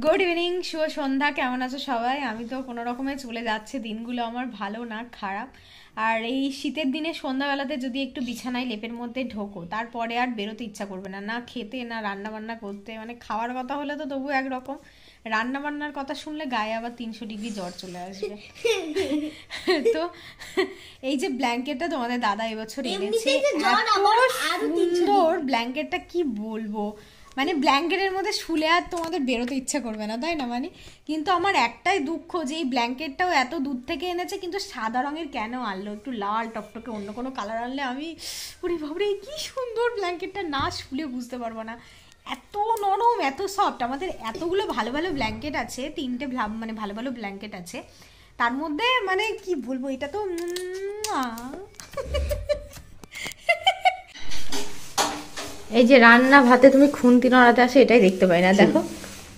Good evening, শুভ সন্ধ্যা। কেমন আছো সবাই? আমি তো কোনো রকমে চলে যাচ্ছে দিনগুলো, আমার ভালো না খারাপ। আর এই শীতের দিনে সন্ধ্যাবেলাতে যদি একটু বিছানায় লেপের মধ্যে ঢোকো, তারপরে আর বেরোতে ইচ্ছা করবে না, না খেতে না রান্না বান্না করতে। মানে খাওয়ার কথা হলে তো তবু একরকম, রান্না বান্নার কথা শুনলে গায়ে আবার 300 ডিগ্রি জ্বর চলে আসবে। তো এই যে ব্ল্যাঙ্কেটটা তোমাদের দাদা এবছর এনেছে, এত সুন্দর ব্ল্যাঙ্কেটটা, কি বলবো। মানে ব্ল্যাঙ্কেটের মধ্যে শুলে আর তোমাদের বেরোতে ইচ্ছা করবে না, তাই না? মানে কিন্তু আমার একটাই দুঃখ যে এই ব্ল্যাঙ্কেটটাও এত দূর থেকে এনেছে, কিন্তু সাদা রঙের কেন আনলো? একটু লাল টকটকে অন্য কোনো কালার আনলে আমি, ওরে বাবরে কি সুন্দর ব্ল্যাঙ্কেটটা, না শুলে বুঝতে পারবো না। এত নরম, এত সফট। আমাদের এতগুলো ভালো ভালো ব্ল্যাঙ্কেট আছে, তিনটে মানে ভালো ভালো ব্ল্যাঙ্কেট আছে, তার মধ্যে মানে কি বলবো, এটা তো এই যে রান্না ভাতে তুমি খুন্তি নড়াতে আসে, এটাই দেখতে পাই না। দেখো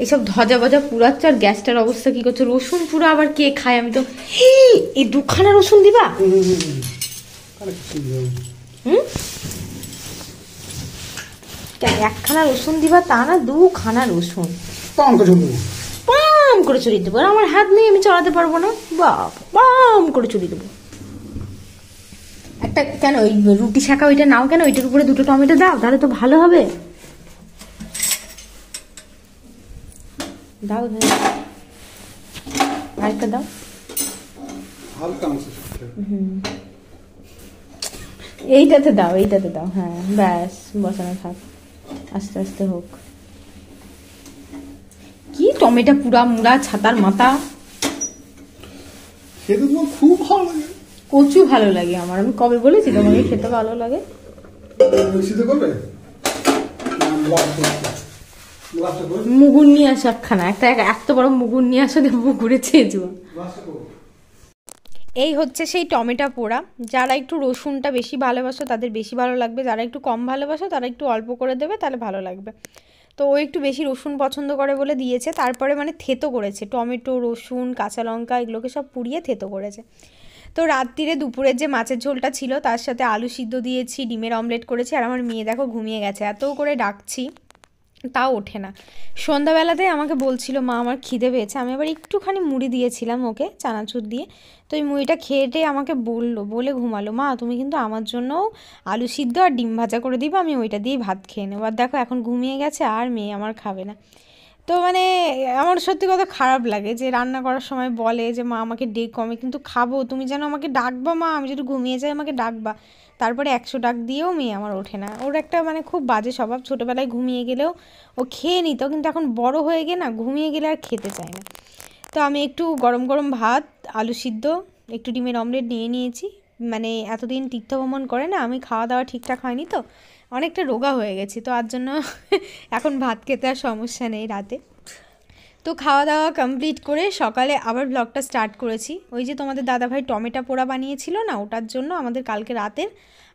এইসব ধজা বজা পুরাচ্ছে, আর গ্যাসটার অবস্থা কি করছে। রসুন পুরো আবার কে খায়? আমি তো এই দুখানা রসুন দিবা? হুম, একখানা রসুন দিবা তা না, দুখানা রসুন পাম করে চড়িয়ে দেবো। আমার হাত নেই, আমি চড়াতে পারবো না। বাপ, পাম করে চড়িয়ে দেবো। একটা কেন ওই রুটি শাখা ওইটা নাও, কেন ওইটার উপরে দুটো টমেটো দাও, তাহলে তো ভালো হবে। দাও, আরেকটা দাও। এইটাতে দাও, এইটাতে দাও। হ্যাঁ ব্যাস, বসানো থাক, আস্তে আস্তে হোক। কি টমেটো পুরা মুড়া ছাতার মাথা। খেতে তো খুব ভালো লাগে। কচু ভালো লাগে আমার, আমি কবে বলেছি তোমাকে খেতে ভালো লাগে? মুগুর নিয়ে আসো একখানা, একটা এত বড় মুগুর নিয়ে আসো, মুগুরে ছেঁচবো। এই হচ্ছে সেই টমেটো পোড়া। যারা একটু রসুনটা বেশি ভালোবাসো তাদের বেশি ভালো লাগবে, যারা একটু কম ভালোবাসো তারা একটু অল্প করে দেবে, তাহলে ভালো লাগবে। তো ও একটু বেশি রসুন পছন্দ করে বলে দিয়েছে। তারপরে মানে থেতো করেছে, টমেটো রসুন কাঁচা লঙ্কা এগুলোকে সব পুড়িয়ে থেতো করেছে। তো রাত্রিরে দুপুরের যে মাছের ঝোলটা ছিল তার সাথে আলু সিদ্ধ দিয়েছি, ডিমের অমলেট করেছি। আর আমার মেয়ে দেখো ঘুমিয়ে গেছে, এত করে ডাকছি তাও ওঠে না। সন্ধ্যাবেলাতে আমাকে বলছিল মা আমার খিদে পেয়েছে, আমি আবার একটুখানি মুড়ি দিয়েছিলাম ওকে চানাচুর দিয়ে। তো ওই মুড়িটা খেয়েটে আমাকে বলে ঘুমালো, মা তুমি কিন্তু আমার জন্যও আলু সিদ্ধ আর ডিম ভাজা করে দিবা, আমি ওইটা দিয়েই ভাত খেয়ে নেবো। আর দেখো এখন ঘুমিয়ে গেছে, আর মেয়ে আমার খাবে না। তো মানে আমার সত্যি কথা খারাপ লাগে যে রান্না করার সময় বলে যে মা আমাকে ডেকো, আমি কিন্তু খাবো, তুমি যেন আমাকে ডাকবা মা, আমি যদি ঘুমিয়ে যাই আমাকে ডাকবা। তারপরে 100 ডাক দিয়েও মেয়ে আমার ওঠে না। ওর একটা মানে খুব বাজে স্বভাব, ছোটোবেলায় ঘুমিয়ে গেলেও ও খেয়ে নিত, কিন্তু এখন বড় হয়ে গিয়ে না ঘুমিয়ে গেলে আর খেতে চায় না। তো আমি একটু গরম গরম ভাত, আলু সিদ্ধ, একটু ডিমের অমলেট নিয়ে নিয়েছি। মানে এতদিন তীর্থ ভ্রমণ করে না, আমি খাওয়া দাওয়া ঠিকঠাক হয়নি, তো অনেকটা রোগা হয়ে গেছি, তো তার জন্য এখন ভাত খেতে আর সমস্যা নেই রাতে। তো খাওয়া দাওয়া কমপ্লিট করে সকালে আবার ব্লগটা স্টার্ট করেছি। ওই যে তোমাদের দাদাভাই টমেটো পোড়া বানিয়েছিল না, ওটার জন্য আমাদের কালকে রাতের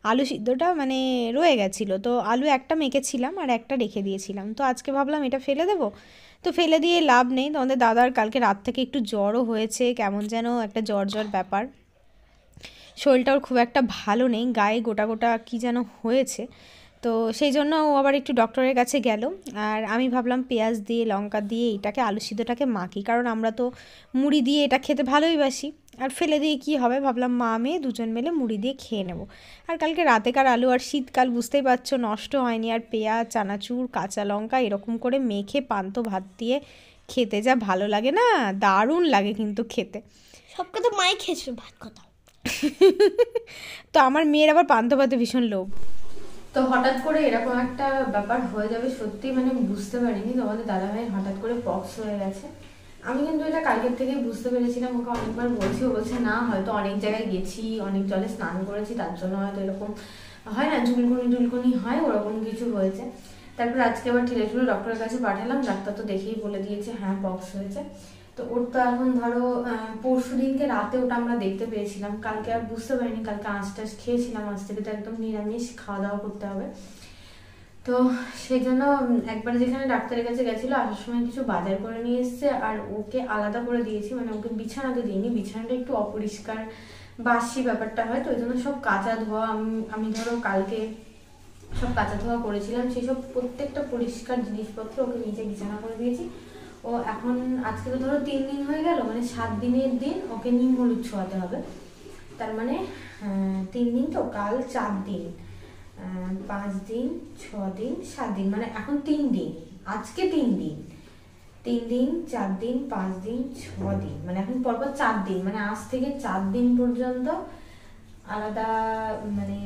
আলু সিদ্ধটা মানে রয়ে গেছিলো, তো আলু একটা মেখেছিলাম আর একটা রেখে দিয়েছিলাম। তো আজকে ভাবলাম এটা ফেলে দেবো, তো ফেলে দিয়ে লাভ নেই। তোমাদের দাদার কালকে রাত থেকে একটু জ্বরও হয়েছে, কেমন যেন একটা জ্বর জ্বর ব্যাপার, শরীরটা ওর খুব একটা ভালো নেই, গায়ে গোটা গোটা কী যেন হয়েছে। তো সেই জন্য ও আবার একটু ডক্টরের কাছে গেল। আর আমি ভাবলাম পেঁয়াজ দিয়ে লঙ্কা দিয়ে এটাকে আলু সিদ্ধটাকে মাখি, কারণ আমরা তো মুড়ি দিয়ে এটা খেতে ভালোই বাসি, আর ফেলে দিয়ে কী হবে, ভাবলাম মা মেয়ে দুজন মিলে মুড়ি দিয়ে খেয়ে নেব। আর কালকে রাতেকার আলু, আর শীতকাল বুঝতেই পারছো নষ্ট হয়নি, আর পেঁয়াজ চানাচুর কাঁচা লঙ্কা এরকম করে মেখে পান্তা ভাত দিয়ে খেতে যা ভালো লাগে না, দারুণ লাগে কিন্তু খেতে। সব কথা মাই খেয়েছো, ভাত কথা। তো আমার মেয়ের আবার পান্তা ভাতে ভীষণ লোভ। তো হঠাৎ করে এরকম একটা ব্যাপার হয়ে যাবে সত্যি মানে বুঝতে পারিনি। তোমাদের দাদাভাই হঠাৎ করে পক্স হয়ে গেছে। আমি কিন্তু এটা কালকের থেকেই বুঝতে পেরেছিলাম, ওকে অনেকবার বলছি, ও বলছে না হয়তো অনেক জায়গায় গেছি, অনেক জলে স্নান করেছি, তার জন্য হয়তো এরকম হয় না, ঝুলকুনি হয়, ওরকম কিছু হয়েছে। তারপর আজকে আবার ঠেলে ডক্টরের কাছে পাঠালাম, ডাক্তার তো দেখেই বলে দিয়েছে হ্যাঁ পক্স হয়েছে। তো ওর তো এখন ধরো পরশু দিনকে রাতে ওটা আমরা দেখতে পেয়েছিলাম, কালকে আর বুঝতে পারিনি, কালকে আঁশ টাশ খেয়েছিলাম, আজ থেকে তো একদম নিরামিষ খাওয়া দাওয়া করতে হবে। তো সেই জন্য একবার যেখানে ডাক্তারের কাছে গেছিলো আসার সময় কিছু বাজার করে নিয়ে এসছে, আর ওকে আলাদা করে দিয়েছি, মানে ওকে বিছানাতে দিইনি, বিছানাটা একটু অপরিষ্কার বাসি ব্যাপারটা হয়, তো ওই জন্য সব কাঁচা ধোয়া আমি ধরো কালকে সব কাঁচা ধোয়া করেছিলাম, সেই সব প্রত্যেকটা পরিষ্কার জিনিসপত্র ওকে নিচে বিছানা করে দিয়েছি। ও এখন আজকে তো ধরো 3 দিন হয়ে গেল, মানে 7 দিনের দিন ওকে নিম হলুদ ছোঁয়াতে হবে। তার মানে 3 দিন, তো কাল 4 দিন, 5 দিন, 6 দিন, 7 দিন, মানে এখন 3 দিন, আজকে 3 দিন, 3 দিন, 4 দিন, 5 দিন, 6 দিন, মানে এখন পরপর 4 দিন, মানে আজ থেকে 4 দিন পর্যন্ত আলাদা, মানে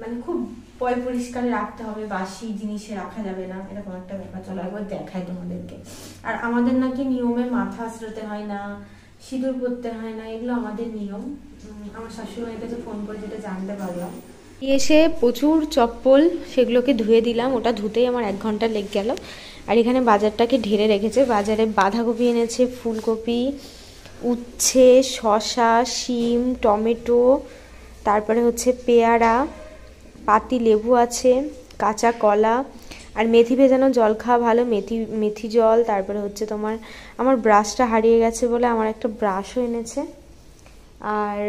মানে খুব পরিষ্কারে রাখতে হবে, বাসি জিনিসে রাখা যাবে না, এরকম একটা ব্যাপার। চলো একবার দেখাই তোমাদেরকে। আর আমাদের নাকি নিয়মে মাথা আঁচড়াতে হয় না, সিঁদুর পরতে হয় না, এগুলো আমাদের নিয়ম। আমার শাশুড়িমায়ের কাছে ফোন করে যেটা জানতে পারলাম। এসে প্রচুর চপ্পল, সেগুলোকে ধুয়ে দিলাম, ওটা ধুতেই আমার 1 ঘন্টা লেগে গেল। আর এখানে বাজারটাকে ঢেলে রেখেছে, বাজারে বাঁধাকপি এনেছে, ফুলকপি, উচ্ছে, শসা, শিম, টমেটো, তারপরে হচ্ছে পেয়ারা, পাতি লেবু আছে, কাঁচা কলা, আর মেথি ভেজানো জল খাওয়া ভালো, মেথি জল। তারপরে হচ্ছে তোমার, আমার ব্রাশটা হারিয়ে গেছে বলে আমার একটা ব্রাশও এনেছে। আর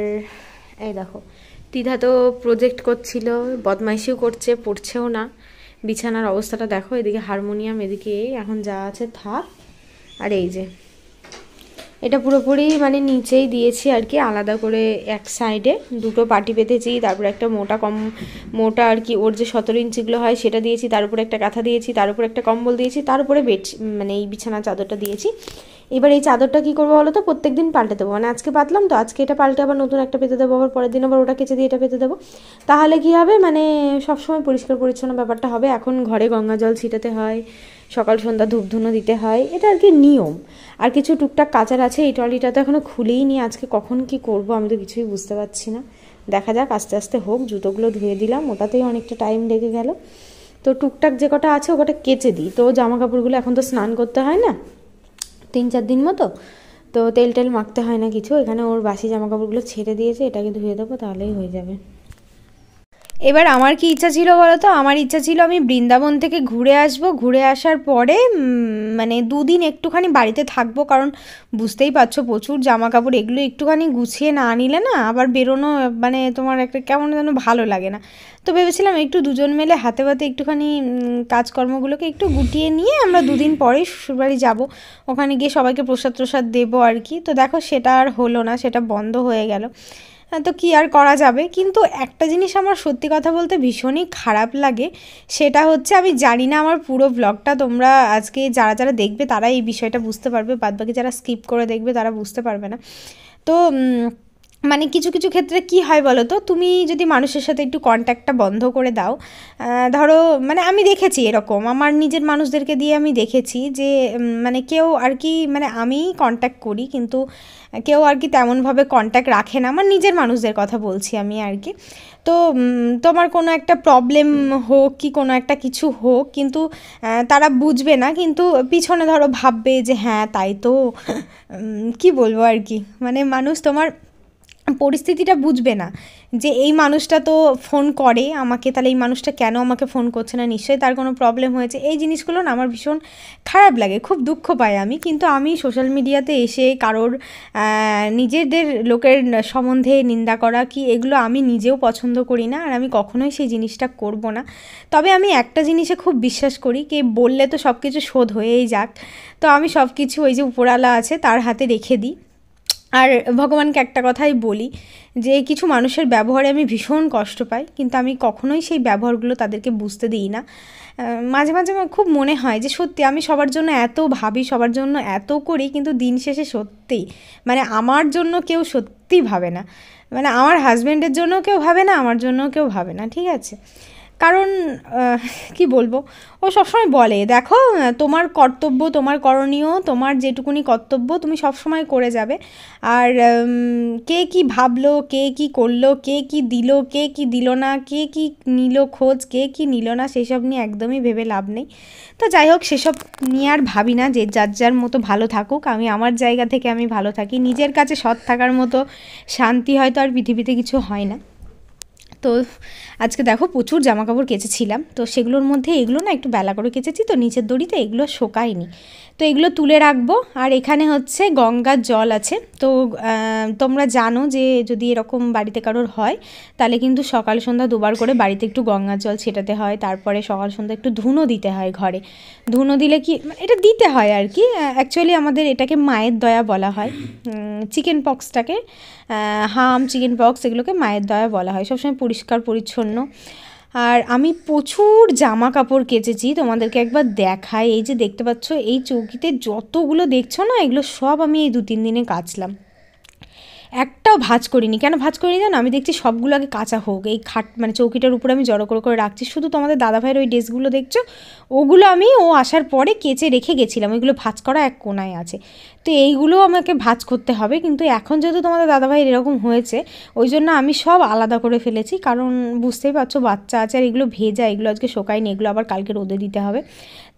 এই দেখো, তিধা তো প্রজেক্ট করছিল, বদমাইশিও করছে, পড়ছেও না। বিছানার অবস্থাটা দেখো, এদিকে হারমোনিয়াম, এদিকে এখন যা আছে থাক। আর এই যে এটা পুরোপুরি মানে নিচেই দিয়েছি আর কি, আলাদা করে এক সাইডে 2টো পাটি পেতেছি, তারপরে একটা মোটা আর কি, ওর যে 17 ইঞ্চিগুলো হয় সেটা দিয়েছি, তার উপরে একটা কাঁথা দিয়েছি, তার উপরে একটা কম্বল দিয়েছি, তার উপরে মানে এই বিছানার চাদরটা দিয়েছি। এবার এই চাদরটা কী করবো বলো তো, প্রত্যেক দিন পাল্টে দেবো, মানে আজকে পাতলাম তো, আজকে এটা পাল্টে আবার নতুন একটা পেতে দেবো, আবার পরের দিন আবার ওটা কেচে দিয়ে এটা পেতে দেবো। তাহলে কী হবে, মানে সবসময় পরিষ্কার পরিচ্ছন্ন ব্যাপারটা হবে। এখন ঘরে গঙ্গা জল ছিটাতে হয়, সকাল সন্ধ্যা ধূপধুনো দিতে হয়, এটা আর কি নিয়ম। আর কিছু টুকটাক কাচার আছে, এই ট্রলিটা তো এখনও খুলেই নি, আজকে কখন কি করব আমি তো কিছুই বুঝতে পারছি না। দেখা যাক, আস্তে আস্তে হোক। জুতোগুলো ধুয়ে দিলাম, ওটাতেই অনেকটা টাইম লেগে গেল। তো টুকটাক যে কটা আছে ওটা কেচে দিই। তো জামা কাপড়গুলো এখন তো স্নান করতে হয় না 3-4 দিন মতো, তো তেল মাখতে হয় না কিছু। এখানে ওর বাসি জামা কাপড়গুলো ছেড়ে দিয়েছে, এটাকে ধুয়ে দেবো, তাহলেই হয়ে যাবে। এবার আমার কি ইচ্ছা ছিল বলো তো, আমার ইচ্ছা ছিল আমি বৃন্দাবন থেকে ঘুরে আসব, ঘুরে আসার পরে মানে 2 দিন একটুখানি বাড়িতে থাকবো, কারণ বুঝতেই পারছো প্রচুর জামা কাপড়, এগুলো একটুখানি গুছিয়ে না নিলে না আবার বেরোনো, মানে তোমার একটা কেমন যেন ভালো লাগে না। তো ভেবেছিলাম একটু দুজন মিলে হাতে হাতে একটুখানি কাজকর্মগুলোকে একটু গুটিয়ে নিয়ে আমরা 2 দিন পরেই শ্বশুরবাড়ি যাব, ওখানে গিয়ে সবাইকে প্রসাদ দেবো আর কি। তো দেখো সেটা আর হলো না, সেটা বন্ধ হয়ে গেল। তো কি আর করা যাবে। কিন্তু একটা জিনিস আমার সত্যি কথা বলতে ভীষণই খারাপ লাগে, সেটা হচ্ছে আমি জানি না আমার পুরো ব্লগটা তোমরা আজকে যারা দেখবে তারা এই বিষয়টা বুঝতে পারবে, বাদবাকি যারা স্কিপ করে দেখবে তারা বুঝতে পারবে না। তো মানে কিছু ক্ষেত্রে কি হয় বলো তো, তুমি যদি মানুষের সাথে একটু কন্ট্যাক্টটা বন্ধ করে দাও, ধরো মানে আমি দেখেছি এরকম, আমার নিজের মানুষদেরকে দিয়ে আমি দেখেছি যে মানে কেউ আর কি, মানে আমি কন্ট্যাক্ট করি কিন্তু কেউ আর কি তেমনভাবে কন্ট্যাক্ট রাখে না, আমার নিজের মানুষদের কথা বলছি আমি আর কি। তো তোমার কোনো একটা প্রবলেম হোক কি কোনো একটা কিছু হোক, কিন্তু তারা বুঝবে না, কিন্তু পিছনে ধরো ভাববে যে হ্যাঁ তাই তো, কি বলবো আর কি, মানে মানুষ তোমার পরিস্থিতিটা বুঝবে না যে এই মানুষটা তো ফোন করে আমাকে, তাহলে এই মানুষটা কেন আমাকে ফোন করছে না, নিশ্চয়ই তার কোনো প্রবলেম হয়েছে। এই জিনিসগুলো না আমার ভীষণ খারাপ লাগে, খুব দুঃখ পাই আমি। কিন্তু আমি সোশ্যাল মিডিয়াতে এসে কারোর নিজেদের লোকের সম্বন্ধে নিন্দা করা কি, এগুলো আমি নিজেও পছন্দ করি না, আর আমি কখনোই সেই জিনিসটা করব না। তবে আমি একটা জিনিসে খুব বিশ্বাস করি, কে বললে তো সব কিছু শোধ হয়েই যাক, তো আমি সব কিছু ওই যে উপরওয়ালা আছে তার হাতে রেখে দিই। আর ভগবানকে একটা কথাই বলি যে কিছু মানুষের ব্যবহারে আমি ভীষণ কষ্ট পাই, কিন্তু আমি কখনোই সেই ব্যবহারগুলো তাদেরকে বুঝতে দিই না। মাঝে মাঝে খুব মনে হয় যে সত্যি আমি সবার জন্য এত ভাবি, সবার জন্য এত করি, কিন্তু দিন শেষে সত্যিই মানে আমার জন্য কেউ সত্যিই ভাবে না, মানে আমার হাজব্যান্ডের জন্য কেউ ভাবে না, আমার জন্য কেউ ভাবে না, ঠিক আছে। কারণ কি বলবো, ও সবসময় বলে দেখো তোমার কর্তব্য, তোমার করণীয়, তোমার যেটুকুনি কর্তব্য তুমি সবসময় করে যাবে, আর কে কি ভাবলো, কে কি করলো, কে কি দিল, কে কি দিল না, কে কি নিল খোঁজ, কে কি নিল না, সেসব নিয়ে একদমই ভেবে লাভ নেই। তো যাই হোক, সেসব নিয়ে আর ভাবি না, যে যার মতো ভালো থাকুক, আমি আমার জায়গা থেকে আমি ভালো থাকি, নিজের কাছে সৎ থাকার মতো শান্তি হয়তো আর পৃথিবীতে কিছু হয় না। তো আজকে দেখো প্রচুর জামাকাপড় কেচেছিলাম, তো সেগুলোর মধ্যে এগুলো না একটু বেলা করে কেচেছি, তো নিচের দড়িতে এগুলো শোকায়নি, তো এগুলো তুলে রাখবো। আর এখানে হচ্ছে গঙ্গার জল আছে। তো তোমরা জানো যে যদি এরকম বাড়িতে কারোর হয় তাহলে কিন্তু সকাল সন্ধ্যা দুবার করে বাড়িতে একটু গঙ্গার জল ছেটাতে হয়, তারপরে সকাল সন্ধ্যা একটু ধুনো দিতে হয় ঘরে। ধুনো দিলে কি এটা দিতে হয় আর কি, অ্যাকচুয়ালি আমাদের এটাকে মায়ের দয়া বলা হয়। চিকেন পক্সটাকে, হাম, চিকেন পক্স এগুলোকে মায়ের দয়া বলা হয়। সবসময় পরিষ্কার পরিচ্ছন্ন। আর আমি প্রচুর জামা কাপড় কেচেছি, তোমাদেরকে একবার দেখাই। এই যে দেখতে পাচ্ছ এই চৌকিতে যতগুলো দেখছো না, এগুলো সব আমি এই 2-3 দিনে কাচলাম। একটাও ভাঁজ করিনি। কেন ভাঁজ করিনি জানো? আমি দেখছি সবগুলো আগে কাঁচা হোক। এই খাট মানে চৌকিটার উপরে আমি জড়ো করে রাখছি। শুধু তোমাদের দাদাভাইয়ের ওই ড্রেসগুলো দেখছো, ওগুলো আমি ও আসার পরে কেচে রেখে গেছিলাম। ওইগুলো ভাঁজ করা এক কোনায় আছে। তো এইগুলো আমাকে ভাঁজ করতে হবে। কিন্তু এখন যেহেতু তোমাদের দাদাভাইয়ের এরকম হয়েছে, ওই জন্য আমি সব আলাদা করে ফেলেছি। কারণ বুঝতেই পারছো বাচ্চা আছে, আর এগুলো ভেজা, এগুলো আজকে শোকায়নি, এগুলো আবার কালকে রোদে দিতে হবে।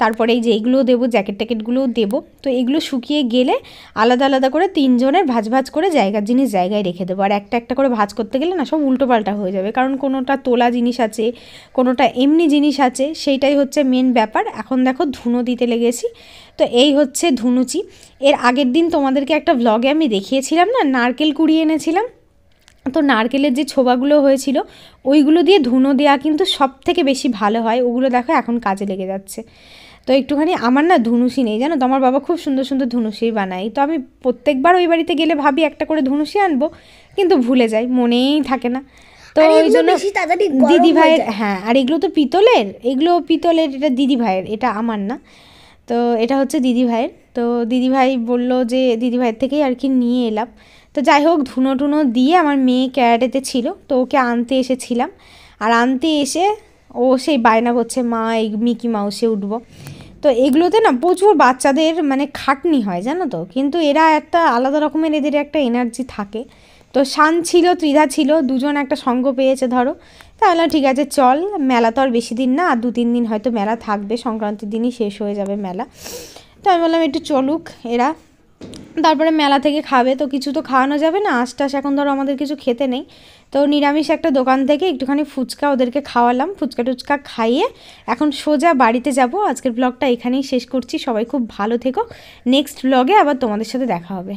তারপরে এই যে এইগুলোও দেবো, জ্যাকেট ট্যাকেটগুলোও দেবো। তো এগুলো শুকিয়ে গেলে আলাদা আলাদা করে 3 জনের ভাঁজ ভাঁজ করে জায়গার জিনিস জায়গায় রেখে দেবো। আর একটা একটা করে ভাঁজ করতে গেলে না সব উল্টোপাল্টা হয়ে যাবে, কারণ কোনোটা তোলা জিনিস আছে, কোনোটা এমনি জিনিস আছে, সেইটাই হচ্ছে মেন ব্যাপার। এখন দেখো ধুনো দিতে লেগেছি। তো এই হচ্ছে ধুনুচি। এর আগের দিন তোমাদেরকে একটা ভ্লগে আমি দেখিয়েছিলাম না, নারকেল কুড়িয়ে এনেছিলাম। তো নারকেলের যে ছোবাগুলো হয়েছিল ওইগুলো দিয়ে ধুনো দেওয়া কিন্তু সব থেকে বেশি ভালো হয়। ওগুলো দেখো এখন কাজে লেগে যাচ্ছে। তো একটুখানি আমার না ধুনুসি নেই জানো তো, আমার বাবা খুব সুন্দর সুন্দর ধুনুসি বানায়। তো আমি প্রত্যেকবার ওই বাড়িতে গেলে ভাবি একটা করে ধুনুসি আনবো, কিন্তু ভুলে যাই, মনেই থাকে না। তো ওই জন্য দিদি ভাইয়ের, হ্যাঁ, আর এগুলো তো পিতলের, এগুলো পিতলের, এটা দিদি ভাইয়ের, এটা আমার না। তো এটা হচ্ছে দিদি ভাইয়ের। তো দিদি ভাই বললো যে দিদি ভাইয়ের থেকেই আর কি নিয়ে এলাম। তো যাই হোক, ধুনো টুনো দিয়ে আমার মেয়ে ক্যারাটেতে ছিল, তো ওকে আনতে এসেছিলাম। আর আনতে এসে ও সেই বায়না করছে, মা এই মিকি মাউসে উঠবো। তো এগুলোতে না প্রচুর বাচ্চাদের মানে খাটনি হয় জানো তো, কিন্তু এরা একটা আলাদা রকমের, এদের একটা এনার্জি থাকে। তো শান ছিল, ত্রিধা ছিল, দুজন একটা সঙ্গ পেয়েছে ধরো। তাহলে ঠিক আছে চল, মেলা তো আর বেশি দিন না, আর 2-3 দিন হয়তো মেলা থাকবে, সংক্রান্তির দিনই শেষ হয়ে যাবে মেলা। তো আমি বললাম একটু চলুক এরা, তারপরে মেলা থেকে খাবে, তো কিছু তো খাওয়ানো যাবে না, আশটাশ এখন ধরো আমাদের কিছু খেতে নেই। তো নিরামিষ একটা দোকান থেকে একটুখানি ফুচকা ওদেরকে খাওয়ালাম, ফুচকা টুচকা খাইয়ে এখন সোজা বাড়িতে যাব। আজকের ব্লগটা এখানেই শেষ করছি। সবাই খুব ভালো থেকো, নেক্সট ব্লগে আবার তোমাদের সাথে দেখা হবে।